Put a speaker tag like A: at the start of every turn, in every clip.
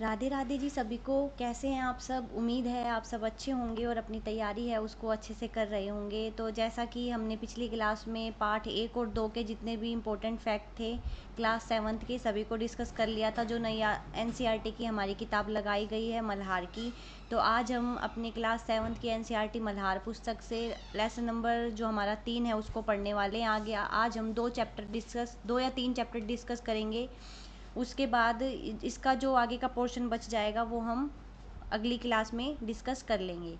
A: राधे राधे जी सभी को। कैसे हैं आप सब? उम्मीद है आप सब अच्छे होंगे और अपनी तैयारी है उसको अच्छे से कर रहे होंगे। तो जैसा कि हमने पिछली क्लास में पार्ट 1 और 2 के जितने भी इम्पोर्टेंट फैक्ट थे क्लास 7th के सभी को डिस्कस कर लिया था, जो नई एनसीईआरटी की हमारी किताब लगाई गई है मल्हार की। तो आज हम अपनी क्लास 7th की एनसीईआरटी मल्हार पुस्तक से लेसन नंबर जो हमारा 3 है उसको पढ़ने वाले हैं। आगे आज हम 2 या 3 चैप्टर डिस्कस करेंगे। उसके बाद इसका जो आगे का पोर्शन बच जाएगा वो हम अगली क्लास में डिस्कस कर लेंगे।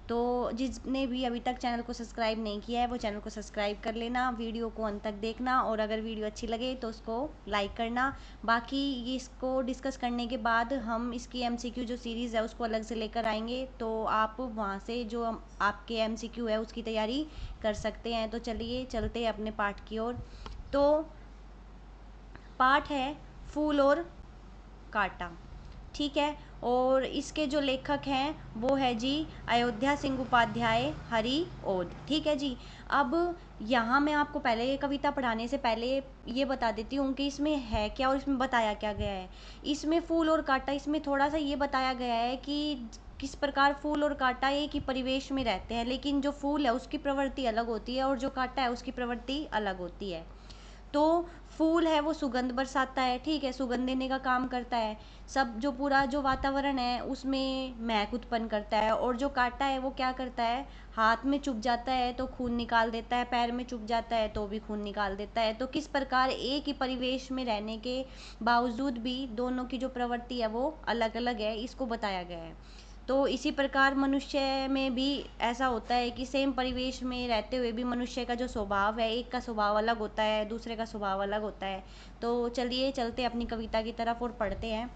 A: तो जिसने भी अभी तक चैनल को सब्सक्राइब नहीं किया है वो चैनल को सब्सक्राइब कर लेना, वीडियो को अंत तक देखना और अगर वीडियो अच्छी लगे तो उसको लाइक करना। बाकी ये इसको डिस्कस करने के बाद हम इसकी एमसीक्यू जो सीरीज़ है उसको अलग से लेकर आएंगे, तो आप वहाँ से जो आपके एमसीक्यू है उसकी तैयारी कर सकते हैं। तो चलिए चलते हैं अपने पाठ की ओर। तो पाठ है फूल और काटा, ठीक है। और इसके जो लेखक हैं वो है जी अयोध्या सिंह उपाध्याय हरि ओद, ठीक है जी। अब यहाँ मैं आपको पहले ये कविता पढ़ाने से पहले ये बता देती हूँ कि इसमें है क्या और इसमें बताया क्या गया है। इसमें फूल और कांटा, इसमें थोड़ा सा ये बताया गया है कि किस प्रकार फूल और कांटा एक ही परिवेश में रहते हैं, लेकिन जो फूल है उसकी प्रवृत्ति अलग होती है और जो कांटा है उसकी प्रवृत्ति अलग होती है। तो फूल है वो सुगंध बरसाता है, ठीक है, सुगंध देने का काम करता है। सब जो पूरा जो वातावरण है उसमें महक उत्पन्न करता है। और जो कांटा है वो क्या करता है, हाथ में चुभ जाता है तो खून निकाल देता है, पैर में चुभ जाता है तो भी खून निकाल देता है। तो किस प्रकार एक ही परिवेश में रहने के बावजूद भी दोनों की जो प्रवृत्ति है वो अलग अलग है, इसको बताया गया है। तो इसी प्रकार मनुष्य में भी ऐसा होता है कि सेम परिवेश में रहते हुए भी मनुष्य का जो स्वभाव है, एक का स्वभाव अलग होता है, दूसरे का स्वभाव अलग होता है। तो चलिए चलते अपनी कविता की तरफ और पढ़ते हैं।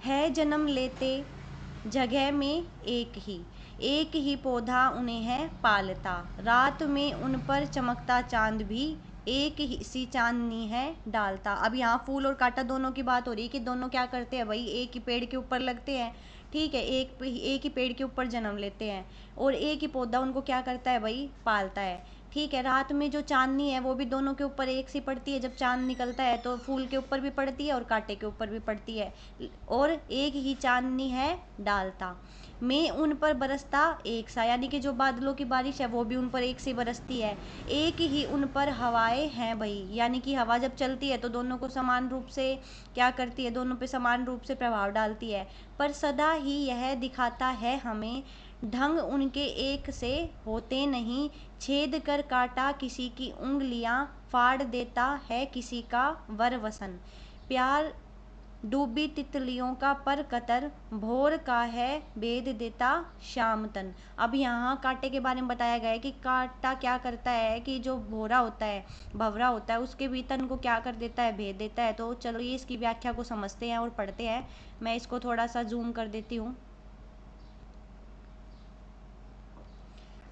A: है जन्म लेते जगह में एक ही पौधा उन्हें है पालता, रात में उन पर चमकता चांद भी एक ही सी चांदनी है डालता। अब यहाँ फूल और कांटा दोनों की बात हो रही है कि दोनों क्या करते हैं भाई, एक ही पेड़ के ऊपर लगते हैं, ठीक है, एक ही पेड़ के ऊपर जन्म लेते हैं और एक ही पौधा उनको क्या करता है भाई, पालता है, ठीक है। रात में जो चांदनी है वो भी दोनों के ऊपर एक सी पड़ती है, जब चांद निकलता है तो फूल के ऊपर भी पड़ती है और कांटे के ऊपर भी पड़ती है। और एक ही चांदनी है डालता, मैं उन पर बरसता एक सा, यानी कि जो बादलों की बारिश है वो भी उन पर एक सी बरसती है। एक ही उन पर हवाएं हैं भाई, यानी कि हवा जब चलती है तो दोनों को समान रूप से क्या करती है, दोनों पे समान रूप से प्रभाव डालती है। पर सदा ही यह दिखाता है हमें ढंग उनके एक से होते नहीं, छेद कर काटा किसी की उंगलियां, फाड़ देता है किसी का वर वसन। प्यार डूबी तितलियों का पर कतर, भोर का है भेद देता श्याम तन। अब यहाँ कांटे के बारे में बताया गया है कि कांटा क्या करता है कि जो भोरा होता है, भवरा होता है, उसके भी तन को क्या कर देता है, भेद देता है। तो चलिए इसकी व्याख्या को समझते हैं और पढ़ते हैं। मैं इसको थोड़ा सा जूम कर देती हूँ।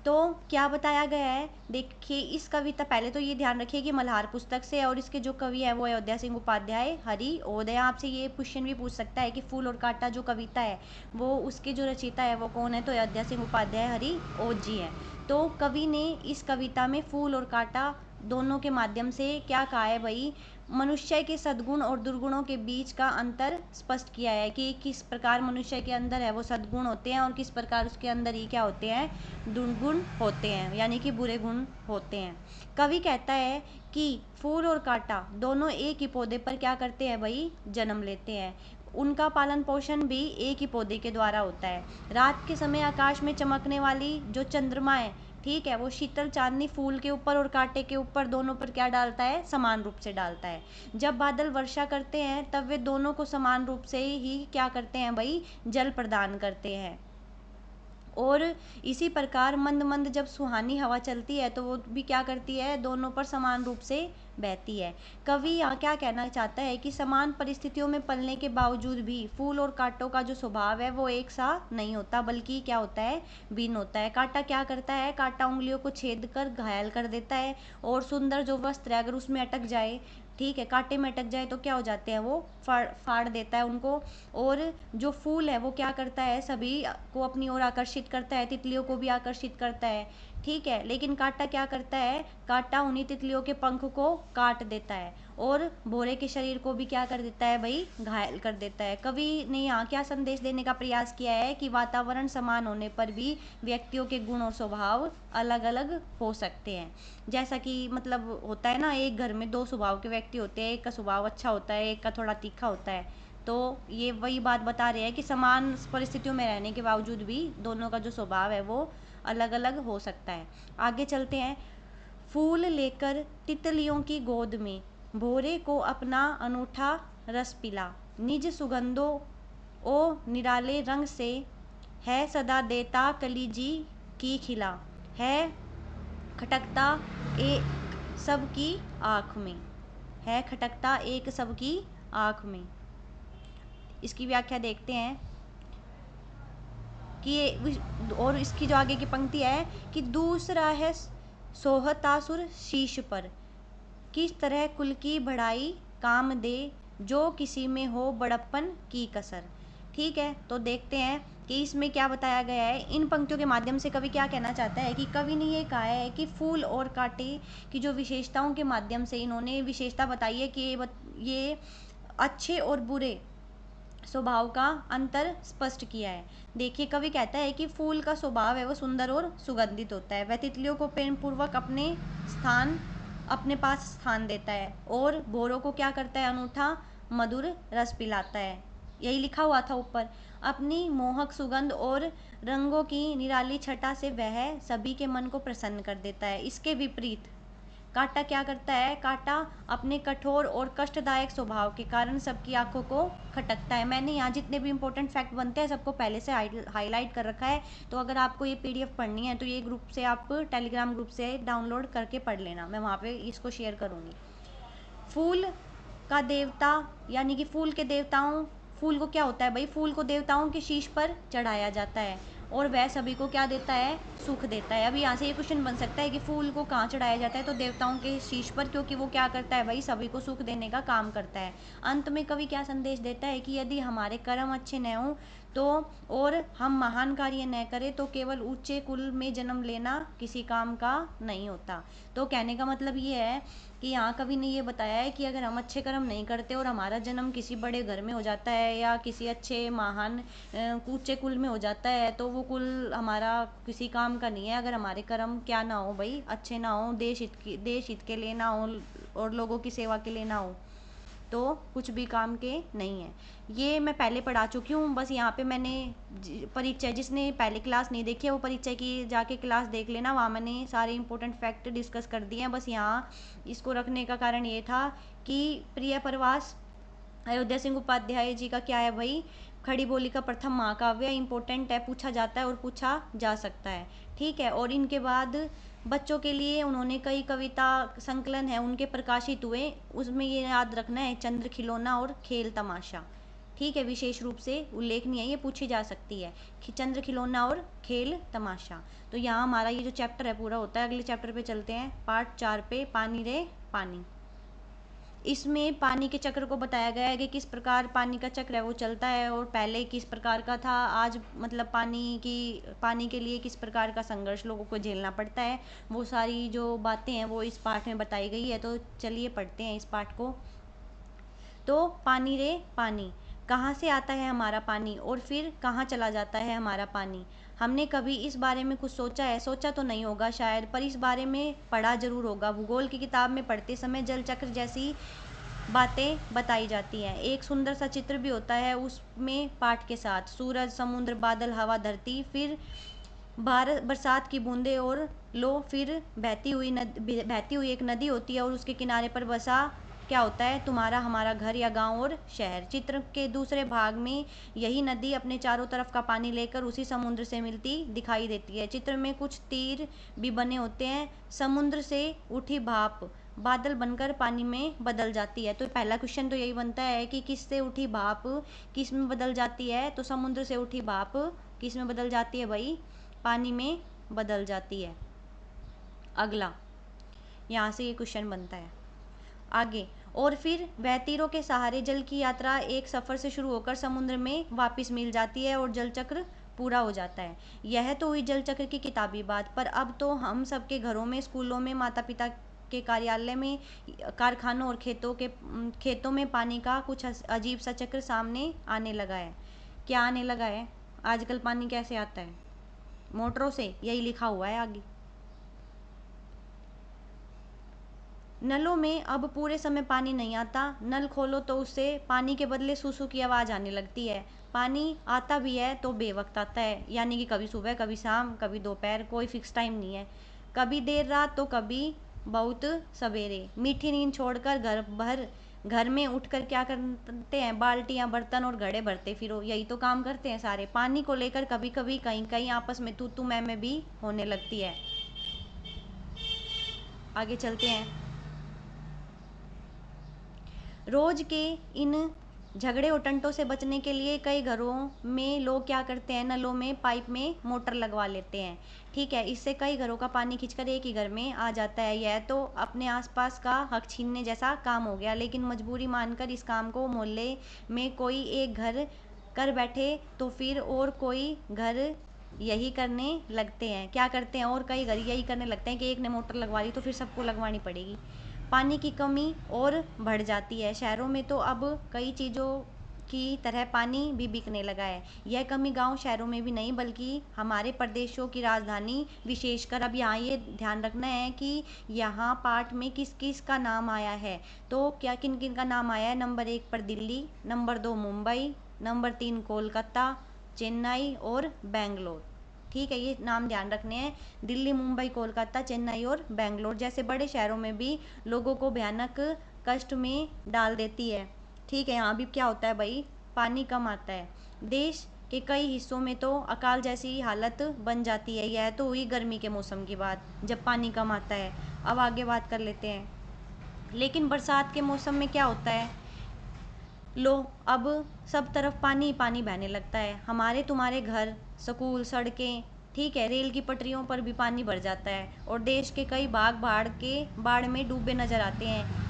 A: तो क्या बताया गया है, देखिए इस कविता, पहले तो ये ध्यान रखिए कि मल्हार पुस्तक से और इसके जो कवि है वो अयोध्या सिंह उपाध्याय हरि ओद है। आपसे ये क्वेश्चन भी पूछ सकता है कि फूल और कांटा जो कविता है वो उसके जो रचयिता है वो कौन है, तो अयोध्या सिंह उपाध्याय हरि ओद जी हैं। तो कवि ने इस कविता में फूल और कांटा दोनों के माध्यम से क्या कहा है भाई, मनुष्य के सद्गुण और दुर्गुणों के बीच का अंतर स्पष्ट किया है कि किस प्रकार मनुष्य के अंदर है वो सद्गुण होते हैं और किस प्रकार उसके अंदर ही क्या होते हैं, दुर्गुण होते हैं, यानी कि बुरे गुण होते हैं। कवि कहता है कि फूल और कांटा दोनों एक ही पौधे पर क्या करते हैं भाई, जन्म लेते हैं, उनका पालन पोषण भी एक ही पौधे के द्वारा होता है। रात के समय आकाश में चमकने वाली जो चंद्रमा है, ठीक है, वो शीतल चांदनी फूल के ऊपर और कांटे के ऊपर दोनों पर क्या डालता है, समान रूप से डालता है। जब बादल वर्षा करते हैं तब वे दोनों को समान रूप से ही क्या करते हैं भाई, जल प्रदान करते हैं। और इसी प्रकार मंद मंद जब सुहानी हवा चलती है तो वो भी क्या करती है, दोनों पर समान रूप से बहती है। कवि यहाँ क्या कहना चाहता है कि समान परिस्थितियों में पलने के बावजूद भी फूल और कांटों का जो स्वभाव है वो एक सा नहीं होता, बल्कि क्या होता है, भिन्न होता है। कांटा क्या करता है, कांटा उंगलियों को छेद कर घायल कर देता है और सुंदर जो वस्त्र है अगर उसमें अटक जाए, ठीक है, कांटे में अटक जाए तो क्या हो जाते हैं, वो फाड़ फाड़ देता है उनको। और जो फूल है वो क्या करता है, सभी को अपनी ओर आकर्षित करता है, तितलियों को भी आकर्षित करता है, ठीक है। लेकिन कांटा क्या करता है, कांटा उन्हीं तितलियों के पंख को काट देता है और भोरे के शरीर को भी क्या कर देता है भाई, घायल कर देता है। कवि ने यहाँ क्या संदेश देने का प्रयास किया है कि वातावरण समान होने पर भी व्यक्तियों के गुण और स्वभाव अलग अलग हो सकते हैं। जैसा कि मतलब होता है ना, एक घर में दो स्वभाव के व्यक्ति होते हैं, एक का स्वभाव अच्छा होता है, एक का थोड़ा तीखा होता है। तो ये वही बात बता रहे हैं कि समान परिस्थितियों में रहने के बावजूद भी दोनों का जो स्वभाव है वो अलग अलग हो सकता है। आगे चलते हैं। फूल लेकर तितलियों की गोद में भोरे को अपना अनूठा रस पिला, निज सुगंधों ओ निराले रंग से है सदा देता कलीजी की खिला, है खटकता एक सबकी आँख में, है खटकता एक सबकी आँख में। इसकी व्याख्या देखते हैं कि और इसकी जो आगे की पंक्ति है कि दूसरा है सोहतासुर शीश पर, किस तरह कुल की बढ़ाई काम दे, जो किसी में हो बड़प्पन की कसर। ठीक है, तो देखते हैं कि इसमें क्या बताया गया है। इन पंक्तियों के माध्यम से कवि क्या कहना चाहता है कि कवि ने ये कहा है कि फूल और कांटे की जो विशेषताओं के माध्यम से इन्होंने विशेषता बताई है कि ये अच्छे और बुरे स्वभाव का अंतर स्पष्ट किया है। देखिए, कवि कहता है कि फूल का स्वभाव है वो सुंदर और सुगंधित होता है, वह तितलियों को प्रेम पूर्वक अपने पास स्थान देता है, और भोरों को क्या करता है, अनूठा मधुर रस पिलाता है। यही लिखा हुआ था ऊपर। अपनी मोहक सुगंध और रंगों की निराली छटा से वह सभी के मन को प्रसन्न कर देता है। इसके विपरीत कांटा क्या करता है, कांटा अपने कठोर और कष्टदायक स्वभाव के कारण सबकी आंखों को खटकता है। मैंने यहाँ जितने भी इंपॉर्टेंट फैक्ट बनते हैं सबको पहले से हाईलाइट कर रखा है, तो अगर आपको ये पीडीएफ पढ़नी है तो ये ग्रुप से आप टेलीग्राम ग्रुप से डाउनलोड करके पढ़ लेना, मैं वहाँ पे इसको शेयर करूँगी। फूल का देवता यानी कि फूल के देवताओं, फूल को क्या होता है भाई, फूल को देवताओं के शीश पर चढ़ाया जाता है और वह सभी को क्या देता है, सुख देता है। अभी यहाँ से ये क्वेश्चन बन सकता है कि फूल को कहाँ चढ़ाया जाता है, तो देवताओं के शीश पर, क्योंकि वो क्या करता है भाई, सभी को सुख देने का काम करता है। अंत में कवि क्या संदेश देता है कि यदि हमारे कर्म अच्छे न हों तो और हम महान कार्य न करें तो केवल ऊंचे कुल में जन्म लेना किसी काम का नहीं होता। तो कहने का मतलब ये है कि यहाँ कवि ने ये बताया है कि अगर हम अच्छे कर्म नहीं करते और हमारा जन्म किसी बड़े घर में हो जाता है या किसी अच्छे महान ऊंचे कुल में हो जाता है तो वो कुल हमारा किसी काम का नहीं है, अगर हमारे कर्म क्या ना हो भाई, अच्छे ना हो, देश हित के लिए ना हो और लोगों की सेवा के लिए ना हो, तो कुछ भी काम के नहीं है। ये मैं पहले पढ़ा चुकी हूँ, बस यहाँ पे मैंने परिचय, जिसने पहले क्लास नहीं देखी है वो परिचय की जाके क्लास देख लेना, वहाँ मैंने सारे इंपॉर्टेंट फैक्ट डिस्कस कर दिए हैं। बस यहाँ इसको रखने का कारण ये था कि प्रिय प्रवास अयोध्या सिंह उपाध्याय जी का क्या है भाई, खड़ी बोली का प्रथम महाकाव्य इंपॉर्टेंट है, पूछा जाता है और पूछा जा सकता है। ठीक है, और इनके बाद बच्चों के लिए उन्होंने कई कविता संकलन है उनके प्रकाशित हुए, उसमें ये याद रखना है, चंद्र खिलौना और खेल तमाशा। ठीक है, विशेष रूप से उल्लेखनीय है, ये पूछी जा सकती है कि चंद्र खिलौना और खेल तमाशा। तो यहाँ हमारा ये जो चैप्टर है पूरा होता है। अगले चैप्टर पे चलते हैं, पार्ट 4 पे, पानी रे पानी। इसमें पानी के चक्र को बताया गया है कि किस प्रकार पानी का चक्र है वो चलता है और पहले किस प्रकार का था, आज मतलब पानी के लिए किस प्रकार का संघर्ष लोगों को झेलना पड़ता है, वो सारी जो बातें हैं वो इस पाठ में बताई गई है। तो चलिए पढ़ते हैं इस पाठ को। तो पानी रे पानी, कहाँ से आता है हमारा पानी और फिर कहाँ चला जाता है हमारा पानी। हमने कभी इस बारे में कुछ सोचा है, सोचा तो नहीं होगा शायद, पर इस बारे में पढ़ा जरूर होगा। भूगोल की किताब में पढ़ते समय जल चक्र जैसी बातें बताई जाती हैं। एक सुंदर सा चित्र भी होता है उसमें पाठ के साथ, सूरज, समुद्र, बादल, हवा, धरती, फिर बरसात की बूंदें और लो, फिर बहती हुई एक नदी होती है और उसके किनारे पर बसा क्या होता है, तुम्हारा हमारा घर या गांव और शहर। चित्र के दूसरे भाग में यही नदी अपने चारों तरफ का पानी लेकर उसी समुद्र से मिलती दिखाई देती है। चित्र में कुछ तीर भी बने होते हैं। समुद्र से उठी भाप बादल बनकर पानी में बदल जाती है। तो पहला क्वेश्चन तो यही बनता है कि किससे उठी भाप किस में बदल जाती है, तो समुद्र से उठी भाप किस में बदल जाती है भाई, पानी में बदल जाती है। अगला यहाँ से ये क्वेश्चन बनता है आगे। और फिर वह तीरों के सहारे जल की यात्रा एक सफ़र से शुरू होकर समुद्र में वापस मिल जाती है और जल चक्र पूरा हो जाता है। यह तो हुई जल चक्र की किताबी बात, पर अब तो हम सबके घरों में, स्कूलों में, माता पिता के कार्यालय में, कारखानों और खेतों में पानी का कुछ अजीब सा चक्र सामने आने लगा है। क्या आने लगा है? आजकल पानी कैसे आता है? मोटरों से, यही लिखा हुआ है आगे। नलों में अब पूरे समय पानी नहीं आता। नल खोलो तो उससे पानी के बदले सूसू की आवाज़ आने लगती है। पानी आता भी है तो बेवक्त आता है, यानी कि कभी सुबह, कभी शाम, कभी दोपहर, कोई फिक्स टाइम नहीं है। कभी देर रात तो कभी बहुत सवेरे। मीठी नींद छोड़कर घर में उठकर क्या करते हैं? बाल्टियाँ, बर्तन और घड़े भरते फिरो, यही तो काम करते हैं सारे। पानी को लेकर कभी कभी कहीं कहीं आपस में तू मैं भी होने लगती है। आगे चलते हैं। रोज के इन झगड़े और टंटों से बचने के लिए कई घरों में लोग क्या करते हैं? नलों में पाइप में मोटर लगवा लेते हैं। ठीक है, इससे कई घरों का पानी खींचकर एक ही घर में आ जाता है। यह तो अपने आसपास का हक छीनने जैसा काम हो गया, लेकिन मजबूरी मानकर इस काम को मोहल्ले में कोई एक घर कर बैठे तो फिर और कोई घर यही करने लगते हैं। क्या करते हैं? और कई घर यही करने लगते हैं कि एक ने मोटर लगवा ली तो फिर सबको लगवानी पड़ेगी। पानी की कमी और बढ़ जाती है। शहरों में तो अब कई चीज़ों की तरह पानी भी बिकने लगा है। यह कमी गांव शहरों में भी नहीं, बल्कि हमारे प्रदेशों की राजधानी विशेषकर। अब यहाँ ये ध्यान रखना है कि यहाँ पाठ में किस किस का नाम आया है। तो क्या किन किन का नाम आया है? नंबर 1 पर दिल्ली, नंबर 2 मुंबई, नंबर 3 कोलकाता, चेन्नई और बेंगलोर। ठीक है, ये नाम ध्यान रखने हैं। दिल्ली, मुंबई, कोलकाता, चेन्नई और बेंगलोर जैसे बड़े शहरों में भी लोगों को भयानक कष्ट में डाल देती है। ठीक है, यहाँ भी क्या होता है भाई? पानी कम आता है। देश के कई हिस्सों में तो अकाल जैसी हालत बन जाती है। यह तो हुई गर्मी के मौसम की बात, जब पानी कम आता है। अब आगे बात कर लेते हैं। लेकिन बरसात के मौसम में क्या होता है? लो, अब सब तरफ पानी ही पानी बहने लगता है। हमारे तुम्हारे घर, स्कूल, सड़कें, ठीक है, रेल की पटरियों पर भी पानी भर जाता है। और देश के कई भाग बाढ़ में डूबे नजर आते हैं,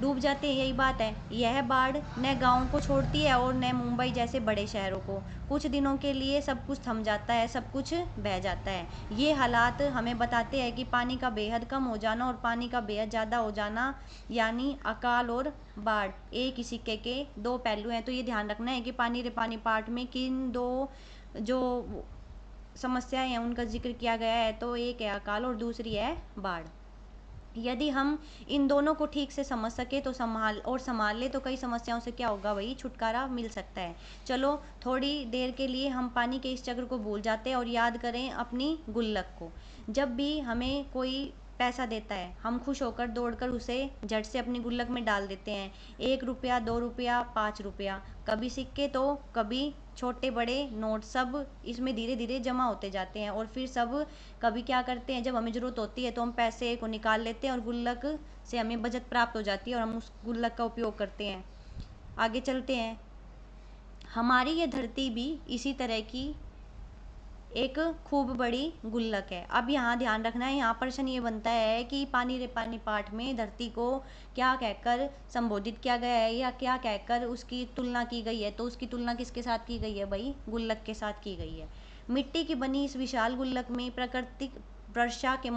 A: डूब जाते हैं। यही बात है। यह बाढ़ न गाँव को छोड़ती है और न मुंबई जैसे बड़े शहरों को। कुछ दिनों के लिए सब कुछ थम जाता है, सब कुछ बह जाता है। ये हालात हमें बताते हैं कि पानी का बेहद कम हो जाना और पानी का बेहद ज़्यादा हो जाना, यानी अकाल और बाढ़, एक ही सिक्के के दो पहलू हैं। तो ये ध्यान रखना है कि पानी रे पानी पाठ में किन दो जो समस्याएं हैं उनका जिक्र किया गया है। तो एक है अकाल और दूसरी है बाढ़। यदि हम इन दोनों को ठीक से समझ सके तो संभाल ले तो कई समस्याओं से क्या होगा भाई? छुटकारा मिल सकता है। चलो, थोड़ी देर के लिए हम पानी के इस चक्र को भूल जाते हैं और याद करें अपनी गुल्लक को। जब भी हमें कोई पैसा देता है, हम खुश होकर दौड़कर उसे झट से अपनी गुल्लक में डाल देते हैं। 1 रुपया, 2 रुपया, 5 रुपया, कभी सिक्के तो कभी छोटे बड़े नोट, सब इसमें धीरे धीरे जमा होते जाते हैं। और फिर सब कभी क्या करते हैं? जब हमें ज़रूरत होती है तो हम पैसे को निकाल लेते हैं और गुल्लक से हमें बचत प्राप्त हो जाती है और हम उस गुल्लक का उपयोग करते हैं। आगे चलते हैं। हमारी ये धरती भी इसी तरह की एक खूब बड़ी गुल्लक है। अब यहाँ ध्यान रखना है, यहाँ प्रश्न ये बनता है कि पानी रे पानी पाठ में धरती को क्या कहकर संबोधित किया गया है या क्या कहकर उसकी तुलना की गई है? तो उसकी तुलना किसके साथ की गई है भाई? गुल्लक के साथ की गई है। मिट्टी की बनी इस विशाल गुल्लक में प्रकृति वर्षा के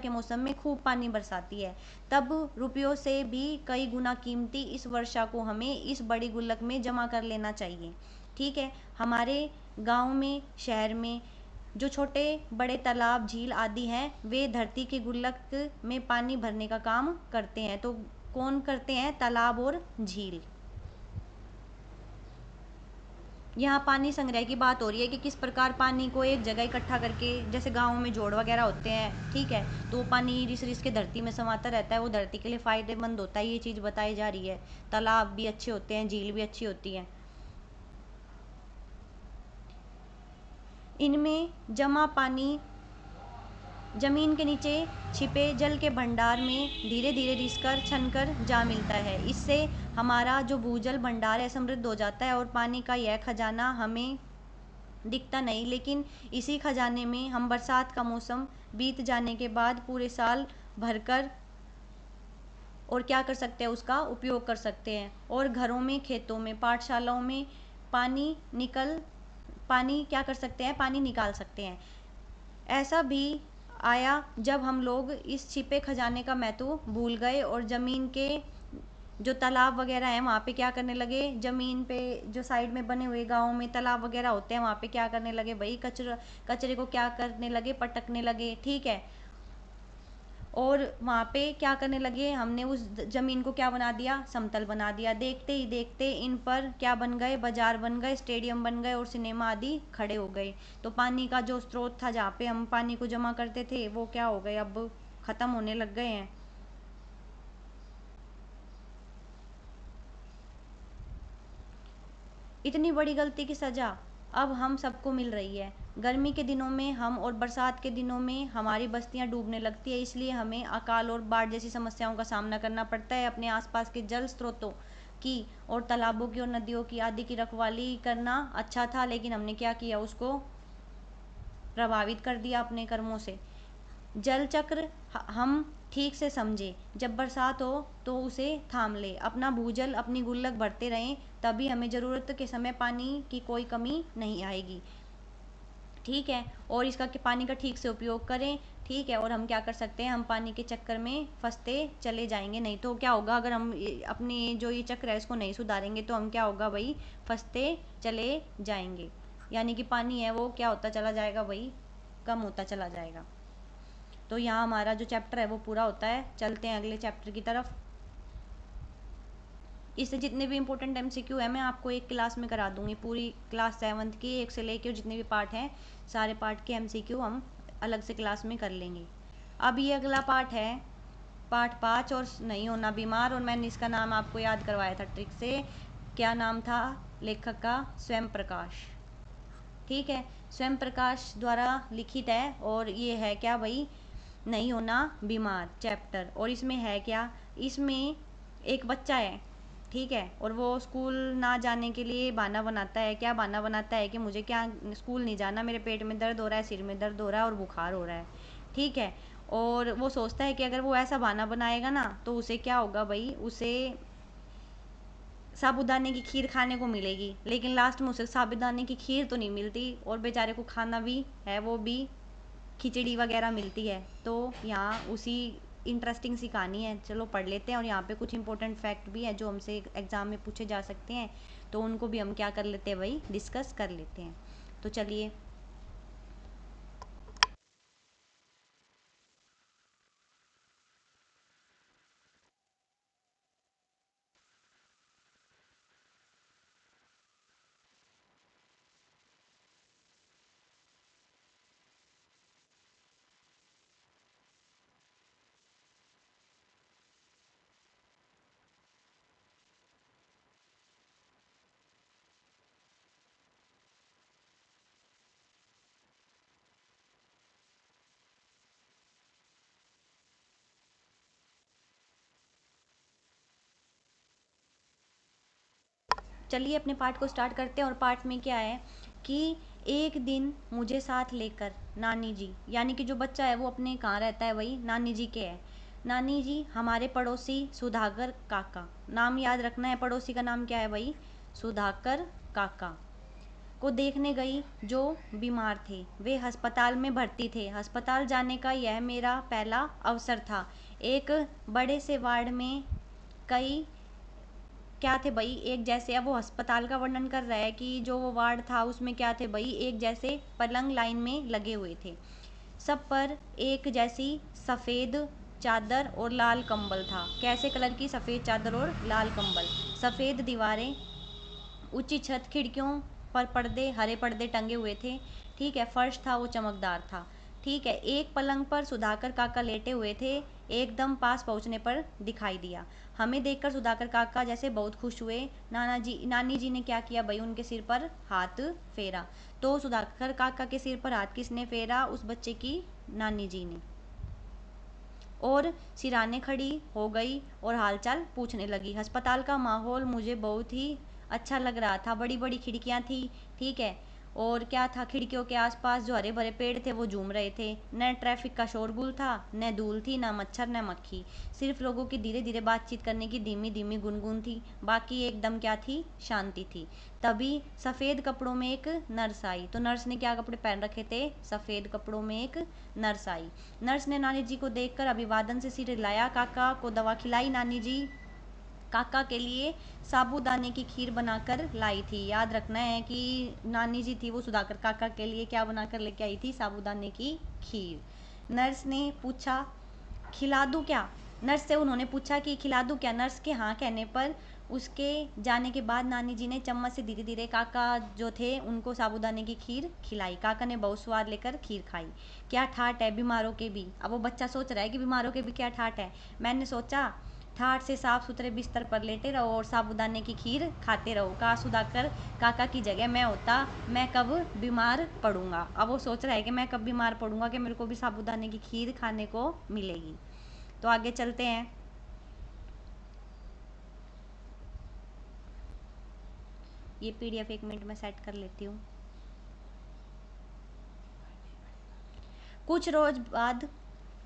A: मौसम में खूब पानी बरसाती है। तब रुपयों से भी कई गुना कीमती इस वर्षा को हमें इस बड़ी गुल्लक में जमा कर लेना चाहिए। ठीक है, हमारे गांव में, शहर में जो छोटे बड़े तालाब, झील आदि हैं, वे धरती की गुल्लक में पानी भरने का काम करते हैं। तो कौन करते हैं? तालाब और झील। यहाँ पानी संग्रह की बात हो रही है कि किस प्रकार पानी को एक जगह इकट्ठा करके, जैसे गाँव में जोड़ वगैरह होते हैं, ठीक है, तो वो पानी रिस रिस के धरती में समाता रहता है, वो धरती के लिए फ़ायदेमंद होता है। ये चीज़ बताई जा रही है। तालाब भी अच्छे होते हैं, झील भी अच्छी होती हैं। इनमें जमा पानी जमीन के नीचे छिपे जल के भंडार में धीरे धीरे रिसकर छनकर जा मिलता है। इससे हमारा जो भूजल भंडार है समृद्ध हो जाता है और पानी का यह खजाना हमें दिखता नहीं, लेकिन इसी खजाने में हम बरसात का मौसम बीत जाने के बाद पूरे साल भरकर और क्या कर सकते हैं? उसका उपयोग कर सकते हैं। और घरों में, खेतों में, पाठशालाओं में पानी क्या कर सकते हैं? पानी निकाल सकते हैं। ऐसा भी आया जब हम लोग इस छिपे खजाने का महत्व भूल गए और ज़मीन के जो तालाब वगैरह हैं वहाँ पे क्या करने लगे, ज़मीन पे जो साइड में बने हुए गाँव में तालाब वगैरह होते हैं वहाँ पे क्या करने लगे भाई, कचरे को क्या करने लगे, पटकने लगे। ठीक है, और वहाँ पे क्या करने लगे, हमने उस ज़मीन को क्या बना दिया, समतल बना दिया। देखते ही देखते इन पर क्या बन गए, बाजार बन गए, स्टेडियम बन गए और सिनेमा आदि खड़े हो गए। तो पानी का जो स्रोत था जहाँ पे हम पानी को जमा करते थे वो क्या हो गए, अब ख़त्म होने लग गए हैं। इतनी बड़ी गलती की सज़ा अब हम सबको मिल रही है। गर्मी के दिनों में हम और बरसात के दिनों में हमारी बस्तियां डूबने लगती है, इसलिए हमें अकाल और बाढ़ जैसी समस्याओं का सामना करना पड़ता है। अपने आसपास के जल स्रोतों की और तालाबों की और नदियों की आदि की रखवाली करना अच्छा था, लेकिन हमने क्या किया, उसको प्रभावित कर दिया अपने कर्मों से। जल चक्र हम ठीक से समझे, जब बरसात हो तो उसे थाम ले, अपना भूजल अपनी गुल्लक भरते रहें, तभी हमें ज़रूरत के समय पानी की कोई कमी नहीं आएगी। ठीक है, और इसका पानी का ठीक से उपयोग करें। ठीक है, और हम क्या कर सकते हैं, हम पानी के चक्कर में फंसते चले जाएंगे। नहीं तो क्या होगा, अगर हम अपनी जो ये चक्र है इसको नहीं सुधारेंगे तो हम क्या होगा भाई, फंसते चले जाएंगे। यानी कि पानी है वो क्या होता चला जाएगा भाई, कम होता चला जाएगा। तो यहाँ हमारा जो चैप्टर है वो पूरा होता है। चलते हैं अगले चैप्टर की तरफ। इससे जितने भी इंपॉर्टेंट एमसीक्यू है मैं आपको एक क्लास में करा दूंगी, पूरी क्लास 7th की 1 से लेके जितने भी पार्ट हैं सारे पार्ट के एमसीक्यू हम अलग से क्लास में कर लेंगे। अब ये अगला पार्ट है, पार्ट 5, और नहीं होना बीमार। और मैंने इसका नाम आपको याद करवाया था ट्रिक से। क्या नाम था लेखक का, स्वयं प्रकाश। ठीक है, स्वयं प्रकाश द्वारा लिखित है, और ये है क्या भाई, नहीं होना बीमार चैप्टर। और इसमें है क्या, इसमें एक बच्चा है, ठीक है, और वो स्कूल ना जाने के लिए बहाना बनाता है। क्या बहाना बनाता है कि मुझे क्या स्कूल नहीं जाना, मेरे पेट में दर्द हो रहा है, सिर में दर्द हो रहा है और बुखार हो रहा है। ठीक है, और वो सोचता है कि अगर वो ऐसा बहाना बनाएगा ना तो उसे क्या होगा भाई, उसे साबूदाने की खीर खाने को मिलेगी। लेकिन लास्ट में उसे साबूदाने की खीर तो नहीं मिलती, और बेचारे को खाना भी है वो भी खिचड़ी वगैरह मिलती है। तो यहाँ उसी इंटरेस्टिंग सी कहानी है, चलो पढ़ लेते हैं। और यहाँ पे कुछ इंपॉर्टेंट फैक्ट भी है जो हमसे एग्ज़ाम में पूछे जा सकते हैं, तो उनको भी हम क्या कर लेते हैं भाई, डिस्कस कर लेते हैं। तो चलिए, चलिए अपने पाठ को स्टार्ट करते हैं। और पाठ में क्या है कि एक दिन मुझे साथ लेकर नानी जी, यानी कि जो बच्चा है वो अपने कहाँ रहता है, वही नानी जी के है। नानी जी हमारे पड़ोसी सुधाकर काका, नाम याद रखना है, पड़ोसी का नाम क्या है भाई, सुधाकर काका, को देखने गई जो बीमार थे। वे अस्पताल में भर्ती थे। अस्पताल जाने का यह मेरा पहला अवसर था। एक बड़े से वार्ड में कई क्या थे भाई, एक जैसे, अब वो अस्पताल का वर्णन कर रहा है कि जो वो वार्ड था उसमें क्या थे भाई, एक जैसे पलंग लाइन में लगे हुए थे। सब पर एक जैसी सफ़ेद चादर और लाल कंबल था। कैसे कलर की सफ़ेद चादर और लाल कंबल, सफ़ेद दीवारें, ऊंची छत, खिड़कियों पर पर्दे, हरे पर्दे टंगे हुए थे। ठीक है, फर्श था वो चमकदार था। ठीक है, एक पलंग पर सुधाकर काका लेटे हुए थे। एकदम पास पहुंचने पर दिखाई दिया। हमें देखकर सुधाकर काका जैसे बहुत खुश हुए। नानी जी ने क्या किया भाई, उनके सिर पर हाथ फेरा। तो सुधाकर काका के सिर पर हाथ किसने फेरा, उस बच्चे की नानी जी ने। और सिराने खड़ी हो गई और हालचाल पूछने लगी। अस्पताल का माहौल मुझे बहुत ही अच्छा लग रहा था। बड़ी बड़ी खिड़कियां थी, ठीक है, और क्या था, खिड़कियों के आसपास जो हरे भरे पेड़ थे वो झूम रहे थे। न ट्रैफिक का शोरगुल था, न धूल थी, न मच्छर न मक्खी। सिर्फ लोगों की धीरे धीरे बातचीत करने की धीमी धीमी गुनगुन थी। बाकी एकदम क्या थी, शांति थी। तभी सफ़ेद कपड़ों में एक नर्स आई। तो नर्स ने क्या कपड़े पहन रखे थे, सफ़ेद कपड़ों में एक नर्स आई। नर्स ने नानी जी को देखकर अभिवादन से सिर हिलाया। काका को दवा खिलाई। नानी जी काका के लिए साबूदाने की खीर बनाकर लाई थी। याद रखना है कि नानी जी थी वो सुधाकर काका के लिए क्या बनाकर लेके आई थी, साबूदाने की खीर। नर्स ने पूछा खिला दूँ क्या, नर्स से उन्होंने पूछा कि खिला दूँ क्या। नर्स के हाँ कहने पर उसके जाने के बाद नानी जी ने चम्मच से धीरे धीरे काका जो थे उनको साबूदाने की खीर खिलाई। काका ने बहुत स्वाद लेकर खीर खाई। क्या ठाट है बीमारों के भी। अब वो बच्चा सोच रहा है कि बीमारों के भी क्या ठाट है। मैंने सोचा ठाट से साफ सुथरे बिस्तर पर लेटे रहो और साबूदाने की खीर खाते रहो। कहा सुधाकर काका की जगह मैं होता, मैं कब बीमार पड़ूंगा। अब वो सोच रहा है कि मैं कब बीमार पड़ूंगा कि मेरे को भी साबूदाने की खीर खाने को मिलेगी। तो आगे चलते हैं। ये पीडीएफ 1 मिनट में सेट कर लेती हूँ। कुछ रोज बाद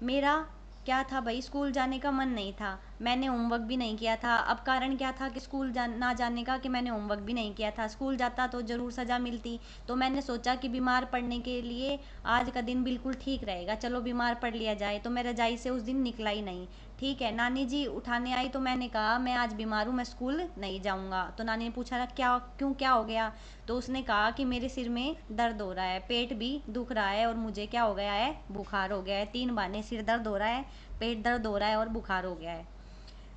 A: मेरा क्या था भाई, स्कूल जाने का मन नहीं था। मैंने होमवर्क भी नहीं किया था। अब कारण क्या था कि स्कूल ना जाने का, कि मैंने होमवर्क भी नहीं किया था। स्कूल जाता तो ज़रूर सज़ा मिलती। तो मैंने सोचा कि बीमार पड़ने के लिए आज का दिन बिल्कुल ठीक रहेगा, चलो बीमार पड़ लिया जाए। तो मैं रजाई से उस दिन निकला ही नहीं। ठीक है, नानी जी उठाने आई तो मैंने कहा मैं आज बीमार हूँ, मैं स्कूल नहीं जाऊँगा। तो नानी ने पूछा क्या क्यों, क्या हो गया। तो उसने कहा कि मेरे सिर में दर्द हो रहा है, पेट भी दुख रहा है और मुझे क्या हो गया है, बुखार हो गया है। 3 बहाने, सिर दर्द हो रहा है, पेट दर्द हो रहा है और बुखार हो गया है।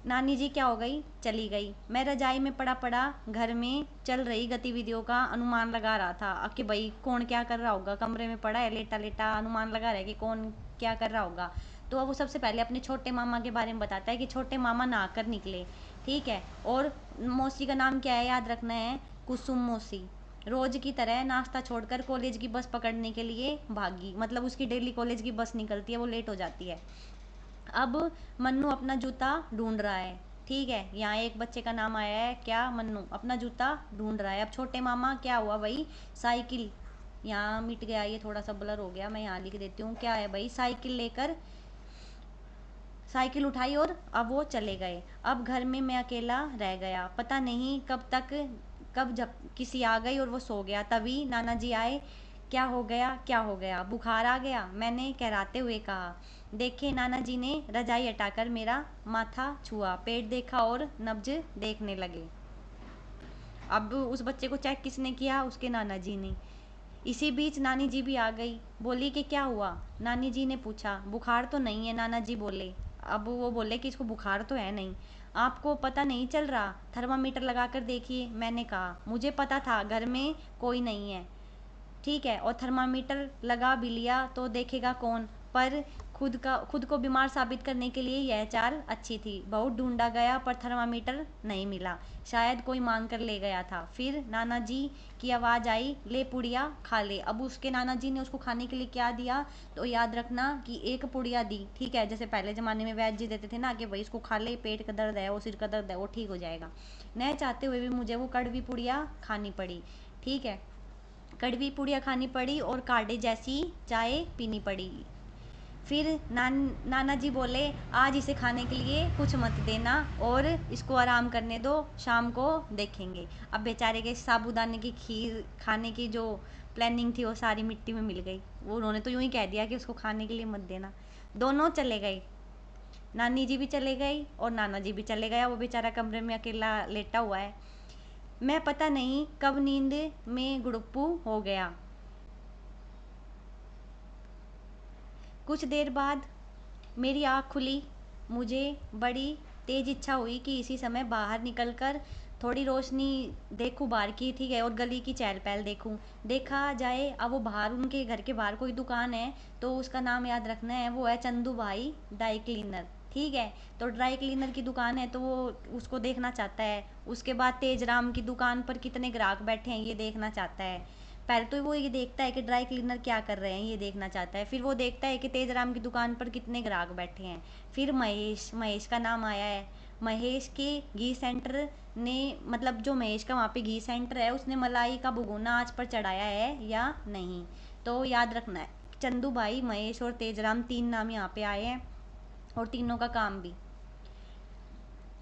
A: नानी जी क्या हो गई, चली गई। मैं रजाई में पड़ा पड़ा घर में चल रही गतिविधियों का अनुमान लगा रहा था कि भाई कौन क्या कर रहा होगा। कमरे में पड़ा है लेटा लेटा, अनुमान लगा रहा है कि कौन क्या कर रहा होगा। तो अब वो सबसे पहले अपने छोटे मामा के बारे में बताता है कि छोटे मामा नहाकर निकले। ठीक है, और मौसी का नाम क्या है, याद रखना है, कुसुम मौसी। रोज की तरह नाश्ता छोड़कर कॉलेज की बस पकड़ने के लिए भागी। मतलब उसकी डेली कॉलेज की बस निकलती है, वो लेट हो जाती है। अब मन्नू अपना जूता ढूंढ रहा है। ठीक है, यहाँ एक बच्चे का नाम आया है, क्या, मन्नू अपना जूता ढूंढ रहा है। अब छोटे मामा क्या हुआ भाई, साइकिल, यहाँ मिट गया, ये थोड़ा सा ब्लर हो गया, मैं यहाँ लिख देती हूँ। क्या है भाई, साइकिल लेकर साइकिल उठाई और अब वो चले गए। अब घर में मैं अकेला रह गया। पता नहीं कब तक, कब जब किसी आ गई और वो सो गया। तभी नाना जी आए। क्या हो गया, क्या हो गया, बुखार आ गया, मैंने कहराते हुए कहा। देखे, नाना जी ने रजाई हटाकर मेरा माथा छुआ, पेट देखा और नब्ज देखने लगे। अब उस बच्चे को चेक किसने किया, उसके नाना जी ने। इसी बीच नानी जी भी आ गई। बोली कि क्या हुआ। नानी जी ने पूछा। बुखार तो नहीं है, नाना जी बोले। अब वो बोले कि इसको बुखार तो है नहीं। आपको पता नहीं चल रहा, थर्मामीटर लगा कर देखिए। मैंने कहा मुझे पता था घर में कोई नहीं है। ठीक है, और थर्मामीटर लगा भी लिया तो देखेगा कौन। पर खुद को बीमार साबित करने के लिए यह चाल अच्छी थी। बहुत ढूंढा गया पर थर्मामीटर नहीं मिला। शायद कोई मांग कर ले गया था। फिर नाना जी की आवाज़ आई, ले पुड़िया खा ले। अब उसके नाना जी ने उसको खाने के लिए क्या दिया, तो याद रखना कि एक पुड़िया दी। ठीक है, जैसे पहले ज़माने में वैद्य जी देते थे ना कि भाई इसको खा ले, पेट का दर्द है, वो सिर का दर्द है, वो ठीक हो जाएगा। न चाहते हुए भी मुझे वो कड़वी पुड़िया खानी पड़ी। ठीक है, कड़वी पुड़िया खानी पड़ी और काढ़े जैसी चाय पीनी पड़ी। फिर नाना जी बोले, आज इसे खाने के लिए कुछ मत देना और इसको आराम करने दो, शाम को देखेंगे। अब बेचारे के साबूदाने की खीर खाने की जो प्लानिंग थी वो सारी मिट्टी में मिल गई। वो उन्होंने तो यूं ही कह दिया कि उसको खाने के लिए मत देना। दोनों चले गए, नानी जी भी चले गई और नाना जी भी चले गया। वो बेचारा कमरे में अकेला लेटा हुआ है। मैं पता नहीं कब नींद में गुड़प्पू हो गया। कुछ देर बाद मेरी आँख खुली। मुझे बड़ी तेज इच्छा हुई कि इसी समय बाहर निकलकर थोड़ी रोशनी देखूं बाहर की। ठीक है, और गली की चहल पहल देखूं। देखा जाए, अब वो बाहर उनके घर के बाहर कोई दुकान है, तो उसका नाम याद रखना है, वो है चंदू भाई ड्राई क्लीनर। ठीक है, तो ड्राई क्लीनर की दुकान है तो वो उसको देखना चाहता है। उसके बाद तेज राम की दुकान पर कितने ग्राहक बैठे हैं ये देखना चाहता है। पहले तो वो ये देखता है कि ड्राई क्लीनर क्या कर रहे हैं ये देखना चाहता है। फिर वो देखता है कि तेजराम की दुकान पर कितने ग्राहक बैठे हैं। फिर महेश का नाम आया है। महेश के घी सेंटर ने, मतलब जो महेश का वहाँ पे घी सेंटर है, उसने मलाई का भगोना आँच पर चढ़ाया है या नहीं। तो याद रखना है, चंदू भाई, महेश और तेजराम, 3 नाम यहाँ पे आए हैं और तीनों का काम भी।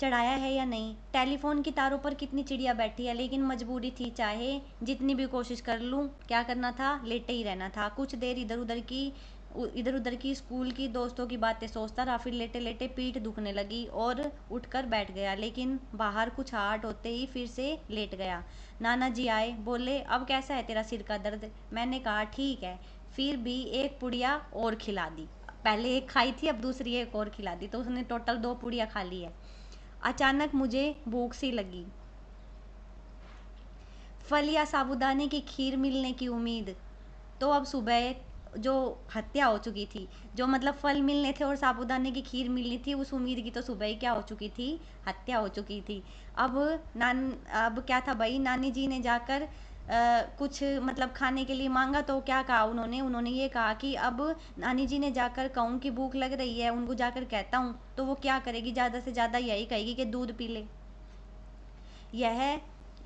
A: चढ़ाया है या नहीं। टेलीफोन की तारों पर कितनी चिड़िया बैठी है, लेकिन मजबूरी थी, चाहे जितनी भी कोशिश कर लूँ, क्या करना था, लेटे ही रहना था। कुछ देर इधर उधर की स्कूल की दोस्तों की बातें सोचता रहा, फिर लेटे लेटे पीठ दुखने लगी और उठकर बैठ गया, लेकिन बाहर कुछ आहट होते ही फिर से लेट गया। नाना जी आए, बोले अब कैसा है तेरा सिर का दर्द। मैंने कहा ठीक है, फिर भी एक पुड़िया और खिला दी। पहले एक खाई थी, अब दूसरी एक और खिला दी, तो उसने टोटल 2 पुड़िया खा ली है। अचानक मुझे भूख सी लगी। फल या साबूदाने की खीर मिलने की उम्मीद। तो अब सुबह जो हत्या हो चुकी थी, जो मतलब फल मिलने थे और साबूदाने की खीर मिलनी थी, उस उम्मीद की तो सुबह ही क्या हो चुकी थी, हत्या हो चुकी थी। अब अब क्या था भाई, नानी जी ने जाकर कुछ मतलब खाने के लिए मांगा, तो क्या कहा उन्होंने ये कहा कि अब नानी जी ने जाकर कहूँ कि भूख लग रही है, उनको जाकर कहता हूँ, तो वो क्या करेगी, ज़्यादा से ज़्यादा यही कहेगी कि दूध पी ले। यह,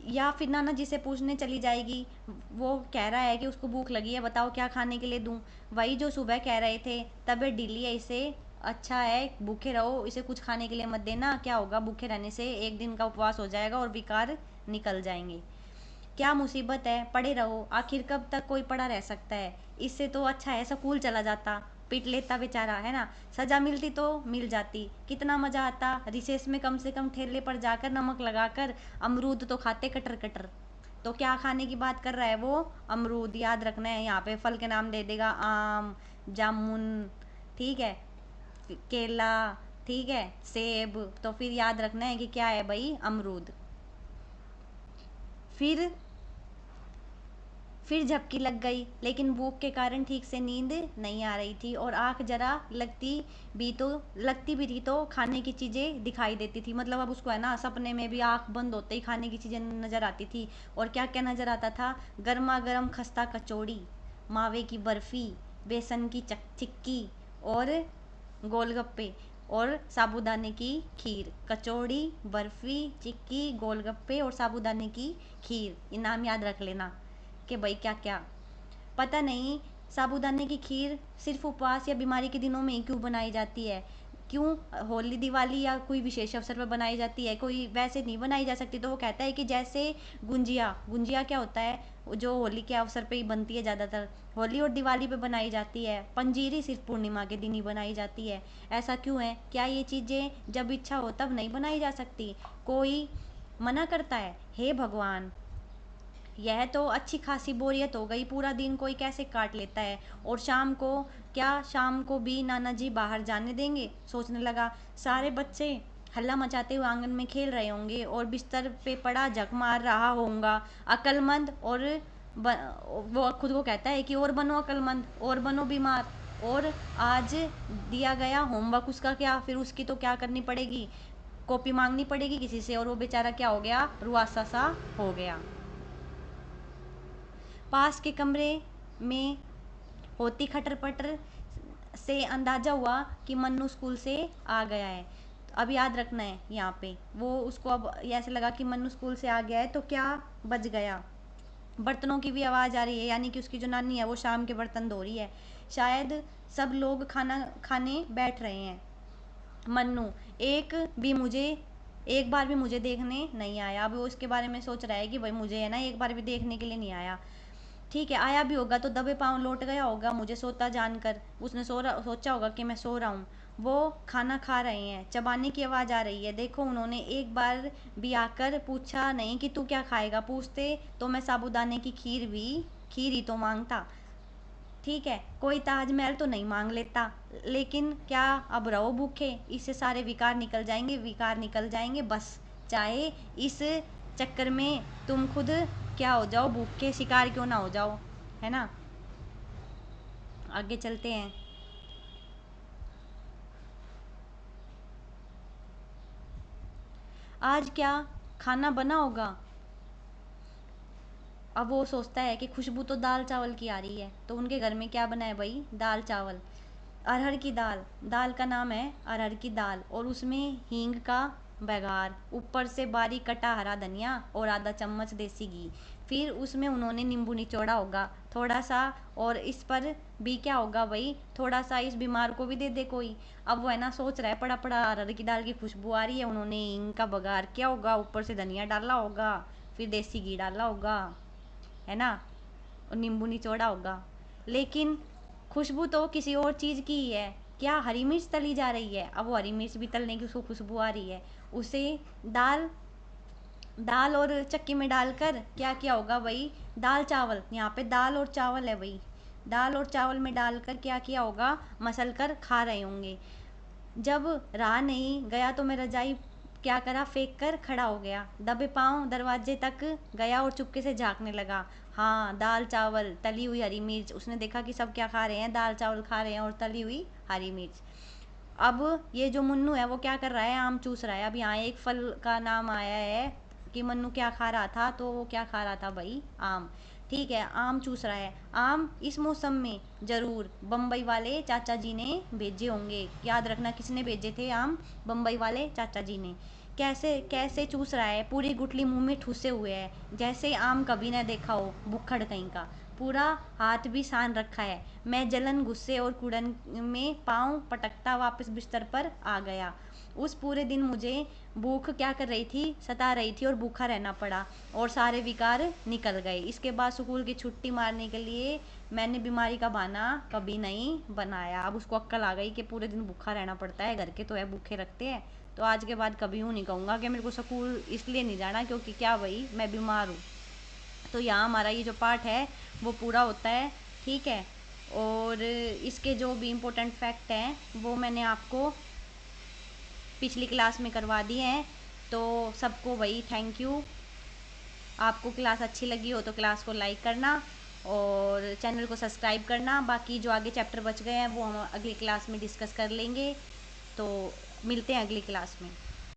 A: या फिर नाना जी से पूछने चली जाएगी, वो कह रहा है कि उसको भूख लगी है, बताओ क्या खाने के लिए दूं। वही जो सुबह कह रहे थे, तबीयत ढीली है, इसे अच्छा है भूखे रहो, इसे कुछ खाने के लिए मत देना, क्या होगा भूखे रहने से, एक दिन का उपवास हो जाएगा और विकार निकल जाएंगे। क्या मुसीबत है, पड़े रहो, आखिर कब तक कोई पड़ा रह सकता है, इससे तो अच्छा है स्कूल चला जाता, पीट लेता बेचारा, है ना, सजा मिलती तो मिल जाती, कितना मजा आता, रिसेस में कम से कम ठेले पर जाकर नमक लगाकर अमरूद तो खाते कटर कटर। तो क्या खाने की बात कर रहा है वो, अमरूद, याद रखना है, यहाँ पे फल के नाम दे देगा, आम, जामुन, ठीक है, केला, ठीक है, सेब, तो फिर याद रखना है कि क्या है भाई, अमरूद। फिर फिर झपकी लग गई, लेकिन भूख के कारण ठीक से नींद नहीं आ रही थी और आँख जरा लगती भी थी तो खाने की चीज़ें दिखाई देती थी, मतलब अब उसको है ना, सपने में भी आँख बंद होते ही खाने की चीज़ें नज़र आती थी। और क्या क्या नज़र आता था, गर्मा गर्म खस्ता कचौड़ी, मावे की बर्फ़ी, बेसन की चिक्की और गोलगप्पे और साबूदाने की खीर। कचौड़ी, बर्फ़ी, चिक्की, गोलगप्पे और साबूदाने की खीर, ये नाम याद रख लेना कि भाई क्या क्या। पता नहीं साबूदाने की खीर सिर्फ उपवास या बीमारी के दिनों में ही क्यों बनाई जाती है, क्यों होली दिवाली या कोई विशेष अवसर पर बनाई जाती है, कोई वैसे नहीं बनाई जा सकती। तो वो कहता है कि जैसे गुंजिया, गुंजिया क्या होता है, जो होली के अवसर पे ही बनती है, ज़्यादातर होली और दिवाली पे बनाई जाती है, पंजीरी सिर्फ पूर्णिमा के दिन ही बनाई जाती है। ऐसा क्यों है, क्या ये चीज़ें जब इच्छा हो तब नहीं बनाई जा सकती, कोई मना करता है, हे भगवान। यह तो अच्छी खासी बोरियत हो गई, पूरा दिन कोई कैसे काट लेता है, और शाम को, क्या शाम को भी नाना जी बाहर जाने देंगे, सोचने लगा। सारे बच्चे हल्ला मचाते हुए आंगन में खेल रहे होंगे और बिस्तर पे पड़ा झक मार रहा होगा अक्लमंद, और वो खुद को कहता है कि और बनो अक्लमंद, और बनो बीमार, और आज दिया गया होमवर्क उसका क्या, फिर उसकी तो क्या करनी पड़ेगी, कॉपी मांगनी पड़ेगी किसी से, और वो बेचारा क्या हो गया, रुआसा सा हो गया। पास के कमरे में होती खटर पटर से अंदाजा हुआ कि मन्नू स्कूल से आ गया है। अब याद रखना है यहाँ पे, वो उसको अब ऐसे लगा कि मन्नू स्कूल से आ गया है, तो क्या बज गया। बर्तनों की भी आवाज़ आ रही है, यानी कि उसकी जो नानी है वो शाम के बर्तन धो रही है, शायद सब लोग खाना खाने बैठ रहे हैं। मन्नू एक बार भी मुझे देखने नहीं आया। अब वो इसके बारे में सोच रहा है कि भाई मुझे है ना एक बार भी देखने के लिए नहीं आया। ठीक है, आया भी होगा तो दबे पाँव लौट गया होगा मुझे सोता जानकर, उसने सोचा होगा कि मैं सो रहा हूँ। वो खाना खा रहे हैं, चबाने की आवाज़ आ रही है, देखो उन्होंने एक बार भी आकर पूछा नहीं कि तू क्या खाएगा, पूछते तो मैं साबूदाने की खीर ही तो मांगता। ठीक है, कोई ताजमहल तो नहीं मांग लेता, लेकिन क्या अब रहो भूखे, इससे सारे विकार निकल जाएंगे, विकार निकल जाएंगे बस, चाहे इस चक्कर में तुम खुद क्या हो जाओ, भूख के शिकार क्यों ना हो जाओ, है ना। आगे चलते हैं। आज क्या खाना बना होगा। अब वो सोचता है कि खुशबू तो दाल चावल की आ रही है, तो उनके घर में क्या बना है भाई, दाल चावल, अरहर की दाल, दाल का नाम है अरहर की दाल, और उसमें हींग का बघार, ऊपर से बारीक कटा हरा धनिया और आधा चम्मच देसी घी। फिर उसमें उन्होंने नींबू निचोड़ा होगा थोड़ा सा, और इस पर भी क्या होगा भाई, थोड़ा सा इस बीमार को भी दे दे कोई। अब वो है ना सोच रहा है, पड़ा पड़ा अरहर की दाल की खुशबू आ रही है, उन्होंने हींग का बघार किया होगा, ऊपर से धनिया डाला होगा, फिर देसी घी डाला होगा, है ना, और नींबू निचोड़ा होगा। लेकिन खुशबू तो किसी और चीज़ की ही है। क्या हरी मिर्च तली जा रही है? अब वो हरी मिर्च भी तलने की उसको खुशबू आ रही है। उसे दाल दाल और चक्की में डालकर क्या किया होगा भाई, दाल चावल, यहाँ पे दाल और चावल है भाई, दाल और चावल में डालकर क्या किया होगा, मसल कर खा रहे होंगे। जब रहा नहीं गया तो मैं रजाई क्या करा, फेंक कर खड़ा हो गया, दबे पाँव दरवाजे तक गया और चुपके से झांकने लगा। हाँ, दाल चावल तली हुई हरी मिर्च, उसने देखा कि सब क्या खा रहे हैं, दाल चावल खा रहे हैं और तली हुई हरी मिर्च। अब ये जो मुन्नू है वो क्या कर रहा है, आम चूस रहा है। अब यहाँ एक फल का नाम आया है कि मन्नू क्या खा रहा था, तो वो क्या खा रहा था भाई, आम। ठीक है, आम चूस रहा है। आम इस मौसम में जरूर बम्बई वाले चाचा जी ने भेजे होंगे, याद रखना किसने भेजे थे आम, बम्बई वाले चाचा जी ने। कैसे कैसे चूस रहा है, पूरी गुठली मुंह में ठूसे हुए है, जैसे आम कभी ना देखा हो, भुक्खड़ कहीं का। पूरा हाथ भी सान रखा है। मैं जलन गुस्से और कुड़न में पाँव पटकता वापस बिस्तर पर आ गया। उस पूरे दिन मुझे भूख क्या कर रही थी, सता रही थी, और भूखा रहना पड़ा और सारे विकार निकल गए। इसके बाद स्कूल की छुट्टी मारने के लिए मैंने बीमारी का बहाना कभी नहीं बनाया। अब उसको अक्ल आ गई कि पूरे दिन भूखा रहना पड़ता है, घर के तो है भूखे रखते हैं, तो आज के बाद कभी यूँ नहीं कहूँगा कि मेरे को स्कूल इसलिए नहीं जाना क्योंकि क्या भाई मैं बीमार हूँ। तो यहाँ हमारा ये जो पार्ट है वो पूरा होता है। ठीक है, और इसके जो भी इम्पोर्टेंट फैक्ट हैं वो मैंने आपको पिछली क्लास में करवा दिए हैं। तो सबको वही थैंक यू। आपको क्लास अच्छी लगी हो तो क्लास को लाइक करना और चैनल को सब्सक्राइब करना। बाकी जो आगे चैप्टर बच गए हैं वो हम अगली क्लास में डिस्कस कर लेंगे। तो मिलते हैं अगली क्लास में।